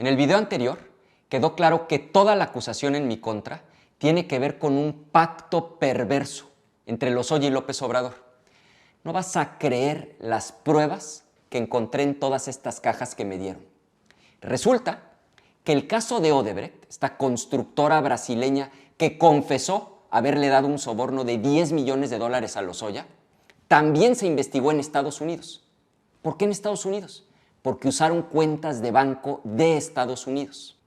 En el video anterior quedó claro que toda la acusación en mi contra tiene que ver con un pacto perverso entre Lozoya y López Obrador. No vas a creer las pruebas que encontré en todas estas cajas que me dieron. Resulta que el caso de Odebrecht, esta constructora brasileña que confesó haberle dado un soborno de $10 millones a Lozoya, también se investigó en Estados Unidos. ¿Por qué en Estados Unidos? Porque usaron cuentas de banco de Estados Unidos.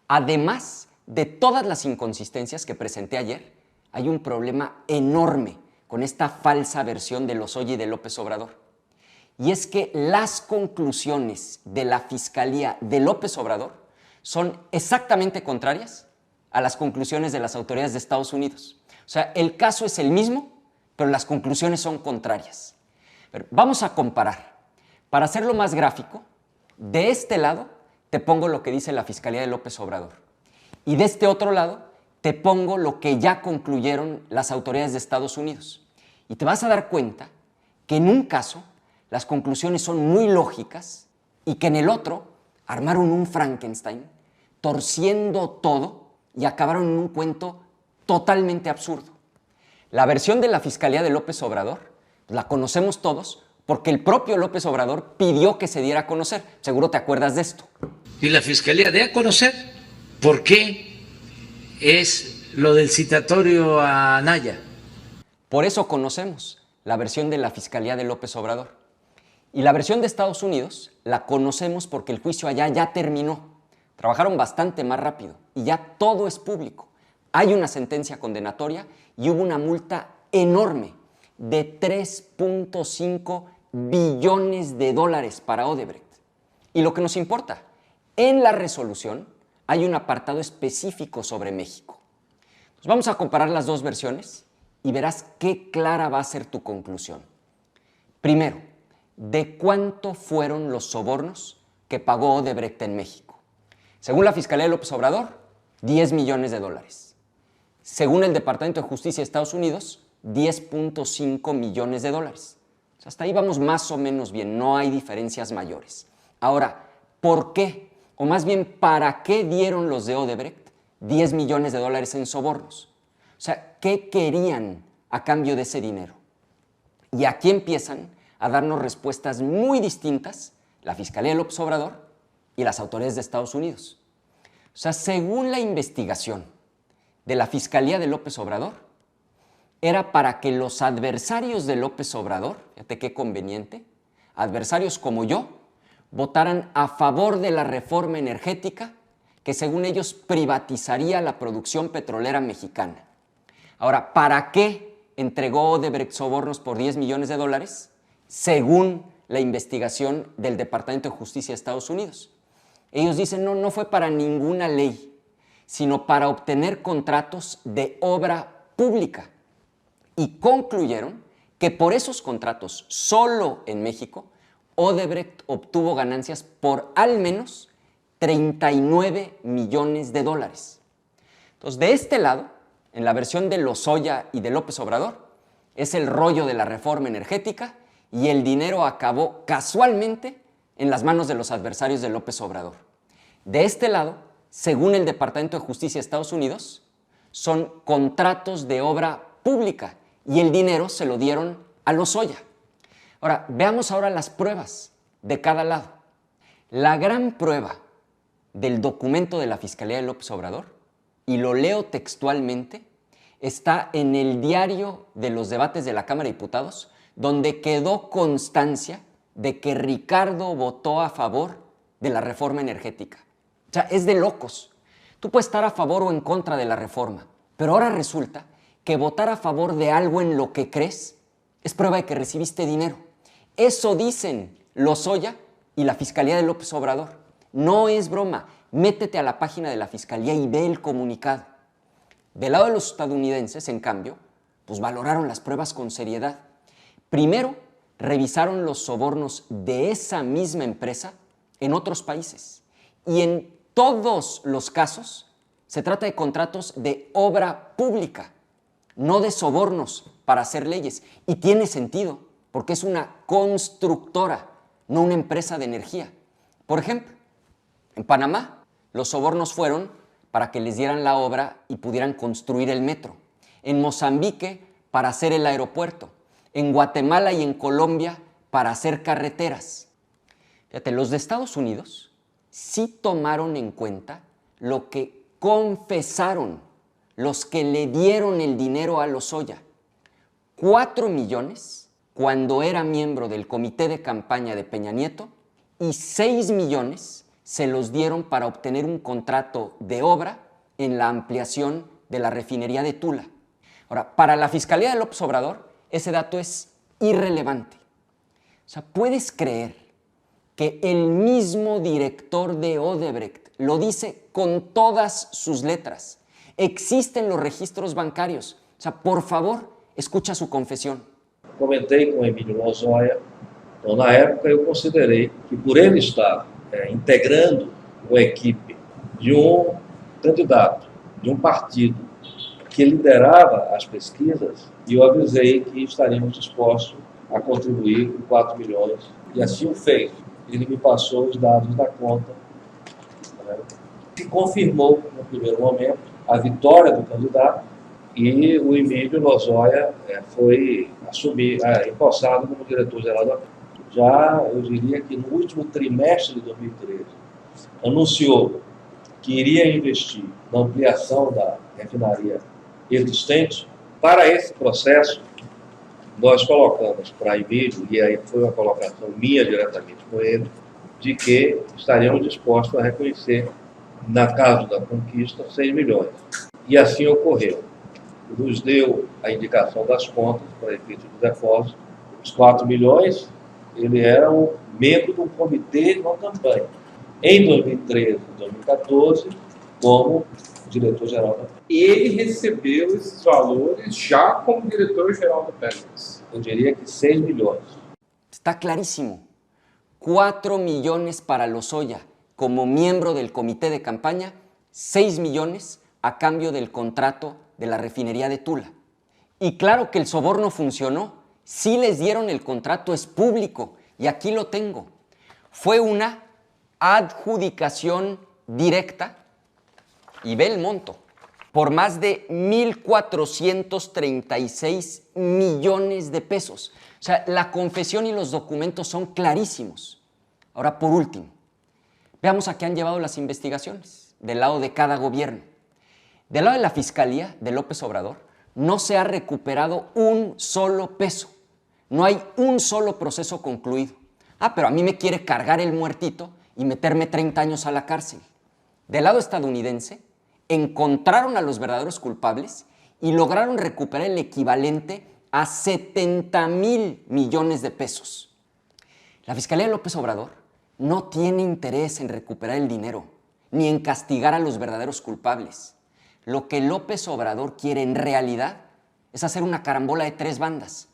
Además de todas las inconsistencias que presenté ayer, hay un problema enorme con esta falsa versión de Lozoya y de López Obrador. Y es que las conclusiones de la Fiscalía de López Obrador son exactamente contrarias a las conclusiones de las autoridades de Estados Unidos. O sea, el caso es el mismo, pero las conclusiones son contrarias. Pero vamos a comparar. Para hacerlo más gráfico, de este lado te pongo lo que dice la Fiscalía de López Obrador. Y de este otro lado te pongo lo que ya concluyeron las autoridades de Estados Unidos. Y te vas a dar cuenta que en un caso las conclusiones son muy lógicas y que en el otro armaron un Frankenstein, torciendo todo y acabaron en un cuento totalmente absurdo. La versión de la Fiscalía de López Obrador la conocemos todos porque el propio López Obrador pidió que se diera a conocer. Seguro te acuerdas de esto. Y la Fiscalía dé a conocer por qué es lo del citatorio a Anaya. Por eso conocemos la versión de la Fiscalía de López Obrador. Y la versión de Estados Unidos la conocemos porque el juicio allá ya terminó. Trabajaron bastante más rápido y ya todo es público. Hay una sentencia condenatoria y hubo una multa enorme de $3.5 billones para Odebrecht. Y lo que nos importa, en la resolución hay un apartado específico sobre México. Pues vamos a comparar las dos versiones y verás qué clara va a ser tu conclusión. Primero, ¿de cuánto fueron los sobornos que pagó Odebrecht en México? Según la Fiscalía de López Obrador, $10 millones. Según el Departamento de Justicia de Estados Unidos, $10.5 millones. O sea, hasta ahí vamos más o menos bien, no hay diferencias mayores. Ahora, ¿por qué? O más bien, ¿para qué dieron los de Odebrecht $10 millones en sobornos? O sea, ¿qué querían a cambio de ese dinero? Y aquí empiezan a darnos respuestas muy distintas la Fiscalía de López Obrador y las autoridades de Estados Unidos. O sea, según la investigación de la Fiscalía de López Obrador, era para que los adversarios de López Obrador, fíjate qué conveniente, adversarios como yo, votaran a favor de la reforma energética que según ellos privatizaría la producción petrolera mexicana. Ahora, ¿para qué entregó Odebrecht sobornos por $10 millones? Según la investigación del Departamento de Justicia de Estados Unidos. Ellos dicen, no fue para ninguna ley, sino para obtener contratos de obra pública. Y concluyeron que por esos contratos, solo en México, Odebrecht obtuvo ganancias por al menos $39 millones. Entonces, de este lado, en la versión de Lozoya y de López Obrador, es el rollo de la reforma energética y el dinero acabó casualmente en las manos de los adversarios de López Obrador. De este lado, según el Departamento de Justicia de Estados Unidos, son contratos de obra pública y el dinero se lo dieron a Lozoya. Ahora, veamos ahora las pruebas de cada lado. La gran prueba del documento de la Fiscalía de López Obrador, y lo leo textualmente, está en el diario de los debates de la Cámara de Diputados, donde quedó constancia de que Ricardo votó a favor de la reforma energética. O sea, es de locos. Tú puedes estar a favor o en contra de la reforma, pero ahora resulta que votar a favor de algo en lo que crees es prueba de que recibiste dinero. Eso dicen Lozoya y la Fiscalía de López Obrador. No es broma. Métete a la página de la Fiscalía y ve el comunicado. Del lado de los estadounidenses, en cambio, pues valoraron las pruebas con seriedad. Primero, revisaron los sobornos de esa misma empresa en otros países. Y en todos los casos se trata de contratos de obra pública, no de sobornos para hacer leyes. Y tiene sentido, porque es una constructora, no una empresa de energía. Por ejemplo, En Panamá, los sobornos fueron para que les dieran la obra y pudieran construir el metro. En Mozambique, para hacer el aeropuerto. En Guatemala y en Colombia, para hacer carreteras. Fíjate, los de Estados Unidos sí tomaron en cuenta lo que confesaron los que le dieron el dinero a Lozoya. 4 millones cuando era miembro del comité de campaña de Peña Nieto y 6 millones se los dieron para obtener un contrato de obra en la ampliación de la refinería de Tula. Ahora, para la Fiscalía de López Obrador, ese dato es irrelevante. O sea, ¿puedes creer que el mismo director de Odebrecht lo dice con todas sus letras? Existen los registros bancarios. O sea, por favor, escucha su confesión. Comentei com o Emílio Lozoya, então na época eu considerei que por ele estar integrando uma equipe de um candidato, de um partido que liderava as pesquisas, eu avisei que estaríamos dispostos a contribuir com 4 milhões, e assim o fez. Ele me passou os dados da conta, que confirmou, no primeiro momento, a vitória do candidato, e o Emílio Lozoya foi empossado como diretor-geral da Petrobras. Já, eu diria que no último trimestre de 2013, anunciou que iria investir na ampliação da refinaria existente. Para esse processo, nós colocamos para Emílio, e aí foi uma colocação minha diretamente com ele, de que estaríamos dispostos a reconhecer, na caso da conquista, 6 milhões. E assim ocorreu. Nos deu a indicação das contas para efeito de depósito. Os 4 milhões, ele era um membro de um comitê de uma campanha. Em 2013 e 2014, como diretor-geral da Petrobras. E ele recebeu esses valores já como diretor-geral da Petrobras. Eu diria que 6 milhões. Está clarísimo. 4 millones para Lozoya como miembro del comité de campaña, 6 millones a cambio del contrato de la refinería de Tula. Y claro que el soborno funcionó. Sí les dieron el contrato, es público. Y aquí lo tengo. Fue una adjudicación directa, y ve el monto, por más de 1.436 millones de pesos. O sea, la confesión y los documentos son clarísimos. Ahora, por último, veamos a qué han llevado las investigaciones del lado de cada gobierno. Del lado de la Fiscalía de López Obrador, no se ha recuperado un solo peso. No hay un solo proceso concluido. Pero a mí me quiere cargar el muertito y meterme 30 años a la cárcel. Del lado estadounidense, encontraron a los verdaderos culpables y lograron recuperar el equivalente a 70,000 millones de pesos. La Fiscalía de López Obrador no tiene interés en recuperar el dinero, ni en castigar a los verdaderos culpables. Lo que López Obrador quiere en realidad es hacer una carambola de 3 bandas.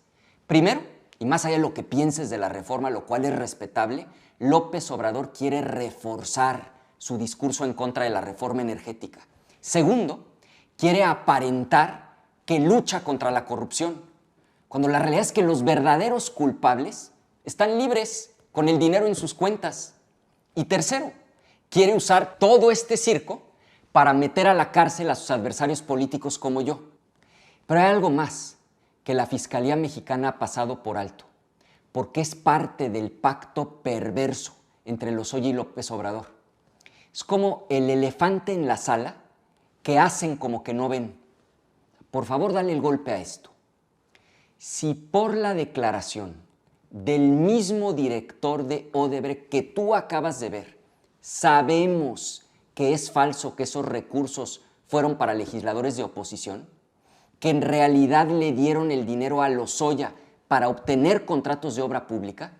Primero, y más allá de lo que pienses de la reforma, lo cual es respetable, López Obrador quiere reforzar su discurso en contra de la reforma energética. Segundo, quiere aparentar que lucha contra la corrupción, cuando la realidad es que los verdaderos culpables están libres con el dinero en sus cuentas. Y tercero, quiere usar todo este circo para meter a la cárcel a sus adversarios políticos como yo. Pero hay algo más que la Fiscalía Mexicana ha pasado por alto, porque es parte del pacto perverso entre Lozoya y López Obrador. Es como el elefante en la sala que hacen como que no ven. Por favor, dale el golpe a esto. Si por la declaración del mismo director de Odebrecht que tú acabas de ver, sabemos que es falso que esos recursos fueron para legisladores de oposición, que en realidad le dieron el dinero a Lozoya para obtener contratos de obra pública,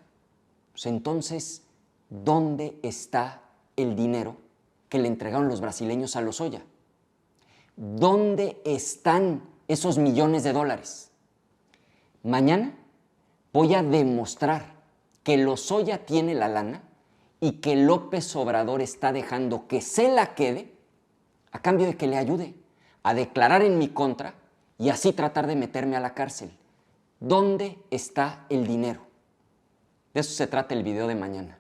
pues entonces, ¿dónde está el dinero que le entregaron los brasileños a Lozoya? ¿Dónde están esos millones de dólares? Mañana voy a demostrar que Lozoya tiene la lana y que López Obrador está dejando que se la quede a cambio de que le ayude a declarar en mi contra y así tratar de meterme a la cárcel. ¿Dónde está el dinero? De eso se trata el video de mañana.